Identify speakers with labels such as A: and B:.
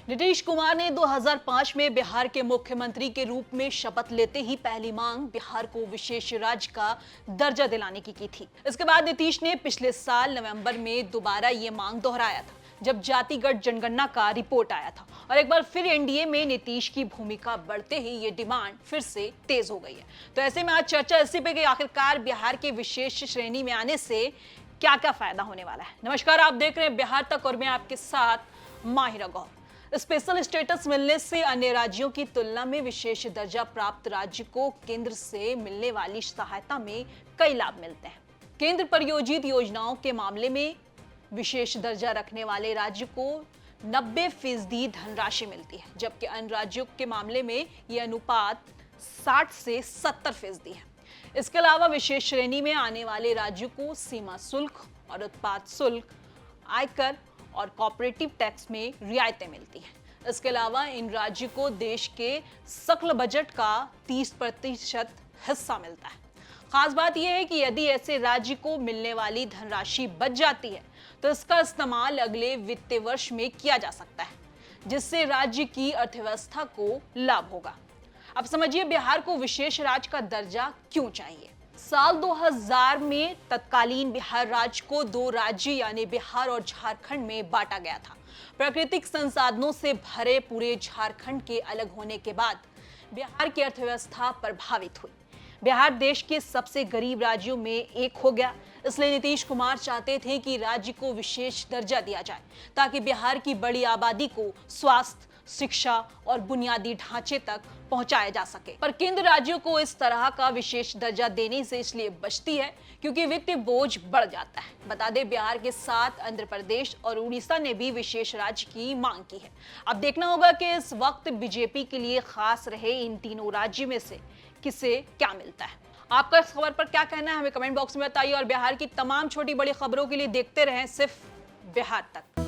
A: नीतीश कुमार ने 2005 में बिहार के मुख्यमंत्री के रूप में शपथ लेते ही पहली मांग बिहार को विशेष राज्य का दर्जा दिलाने की थी। इसके बाद नीतीश ने पिछले साल नवंबर में दोबारा ये मांग दोहराया था, जब जातिगत जनगणना का रिपोर्ट आया था और एक बार फिर एनडीए में नीतीश की भूमिका बढ़ते ही ये डिमांड फिर से तेज हो गई है। तो ऐसे में आज चर्चा इसी पे कि आखिरकार बिहार के विशेष श्रेणी में आने से क्या क्या फायदा होने वाला है। नमस्कार, आप देख रहे हैं बिहार तक और मैं आपके साथ माहिरा गौर। स्पेशल स्टेटस मिलने से अन्य राज्यों की तुलना में विशेष दर्जा प्राप्त राज्य को केंद्र से मिलने वाली सहायता में कई लाभ मिलते हैं। केंद्र प्रायोजित योजनाओं के मामले में विशेष दर्जा रखने वाले राज्य को 90% धनराशि मिलती है, जबकि अन्य राज्यों के मामले में यह अनुपात 60 से 70% है। इसके अलावा विशेष श्रेणी में आने वाले राज्यों को सीमा शुल्क और उत्पाद शुल्क, आयकर और कॉर्पोरेटिव टैक्स में रियायतें मिलती हैं। इसके अलावा इन राज्यों को देश के सकल बजट का 30% हिस्सा मिलता है। खास बात यह है कि यदि ऐसे राज्य को मिलने वाली धनराशि बच जाती है तो इसका इस्तेमाल अगले वित्तीय वर्ष में किया जा सकता है, जिससे राज्य की अर्थव्यवस्था को लाभ होगा। अब समझिए बिहार को विशेष राज्य का दर्जा क्यों चाहिए। साल 2000 में तत्कालीन बिहार राज्य को दो राज्य यानी बिहार और झारखंड में बांटा गया था। प्राकृतिक संसाधनों से भरे पूरे झारखंड के अलग होने के बाद बिहार की अर्थव्यवस्था प्रभावित हुई। बिहार देश के सबसे गरीब राज्यों में एक हो गया। इसलिए नीतीश कुमार चाहते थे कि राज्य को विशेष दर्जा दिया जाए ताकि बिहार की बड़ी आबादी को स्वास्थ्य, शिक्षा और बुनियादी ढांचे तक पहुंचाया जा सके। पर केंद्र राज्यों को इस तरह का विशेष दर्जा देने से इसलिए बचती है क्योंकि वित्तीय बोझ बढ़ जाता है। बता दें, बिहार के साथ आंध्र प्रदेश और उड़ीसा ने भी विशेष राज्य की मांग की है। अब देखना होगा कि इस वक्त बीजेपी के लिए खास रहे इन तीनों राज्यों में से किसे क्या मिलता है। आपका इस खबर पर क्या कहना है, हमें कमेंट बॉक्स में बताइए और बिहार की तमाम छोटी बड़ी खबरों के लिए देखते रहें सिर्फ बिहार तक।